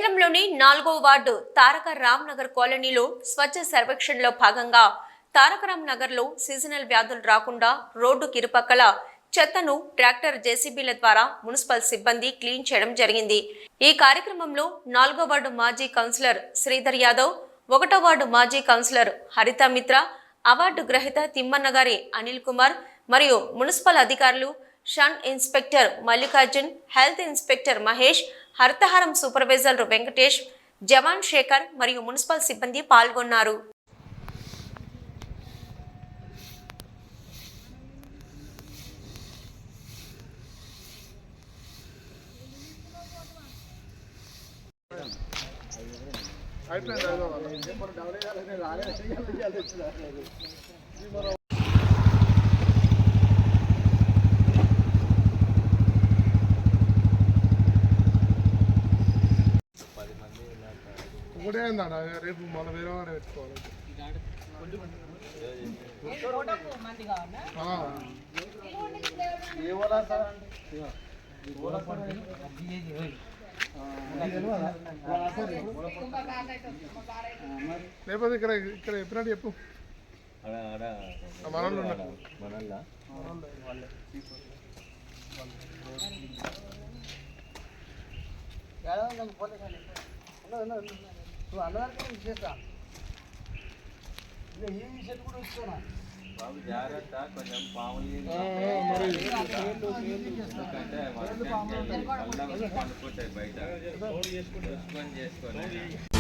కేంద్రంలోని 4వ వార్డు తారక రామ్ నగర్ కాలనీలో స్వచ్ఛ సర్వేక్షణలో భాగంగా తారక రామ్ నగర్ లో సీజనల్ వ్యాధులు రాకుండా రోడ్డుకి ఇరుపక్కల చెత్తను ట్రాక్టర్ జేసీబీల ద్వారా మున్సిపల్ సిబ్బంది క్లీన్ చేయడం జరిగింది. ఈ కార్యక్రమంలో 4వ వార్డు మాజీ కౌన్సిలర్ శ్రీధర్ యాదవ్, 1వ వార్డు మాజీ కౌన్సిలర్ హరిత మిత్ర, అవార్డు గ్రహీత తిమ్మన్నగారి అనిల్ కుమార్ మరియు మున్సిపల్ అధికారులు, షన్ inspector Mallikarjun, health inspector Mahesh, Harithaharam supervisor Venkatesh, జవాన్ శేఖర్ మరియు మున్సిపల్ సిబ్బంది పాల్గొన్నారు. ఒకటే ఉందా రేపు మన వేరే వాడే పెట్టుకోవాలి. లేకపోతే ఇక్కడ ఇక్కడ ఎప్పుడంటే చెప్పు మనోళ్ళు నువ్వు అన్నదానికి చేస్తా ఈ విషయం కూడా ఇస్తున్నా బాబు జాగ్రత్త కొంచెం పాములు బయట చేసుకొని